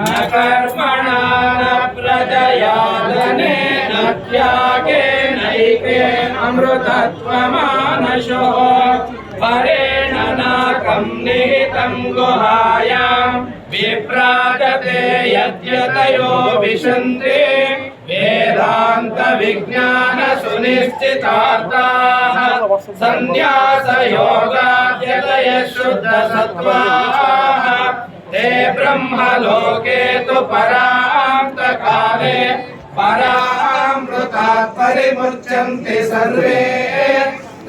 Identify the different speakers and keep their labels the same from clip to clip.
Speaker 1: न कर्मणा न प्रजया धनेन त्यागेनैके अमृतत्वमानशो परेण नाकं निहितं गुहायां विप्राजते यद्यतयो विशन्ति वेदान्त विज्ञान सुनिश्चितार्थाः संन्यास योगाद्यतय शुद्ध सत्त्वाः ते ब्रह्मलोके तु परान्त काले परामृतात् परिमुच्यन्ते सर्वे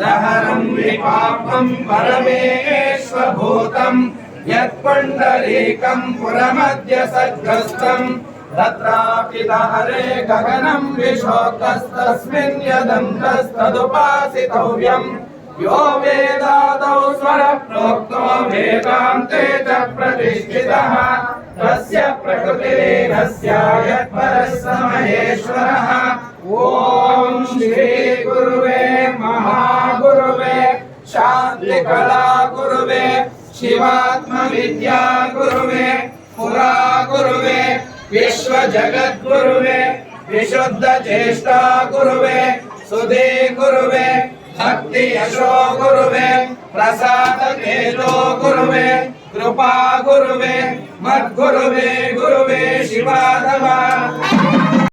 Speaker 1: दहरं विपापं परमेश्वभूतं यत्पुण्डरीकं पुरमद्य सद्ग्रस्तं तत्रापि दहरे गगनं विशोकस्तस्मिन् यदन्तस्तदुपासितव्यम् यो वेदादौ स्वरप्रोक्तो वेदान्ते च प्रतिष्ठितः तस्य प्रकृतिरेकस्य यत्परः स महेश्वरः ॐ श्री गुरुवे महागुरुवे शान्तिकला गुरुवे शिवात्मविद्या गुरुवे पुरा गुरुवे विश्वजगद्गुरुवे विशुद्ध चेष्टा गुरुवे सुधे गुरुवे भक्ति यशो गुरुवे प्रसाद तेजो गुरुवे कृपा गुरुवे मद्गुरुवे गुरुवे शिवाधवा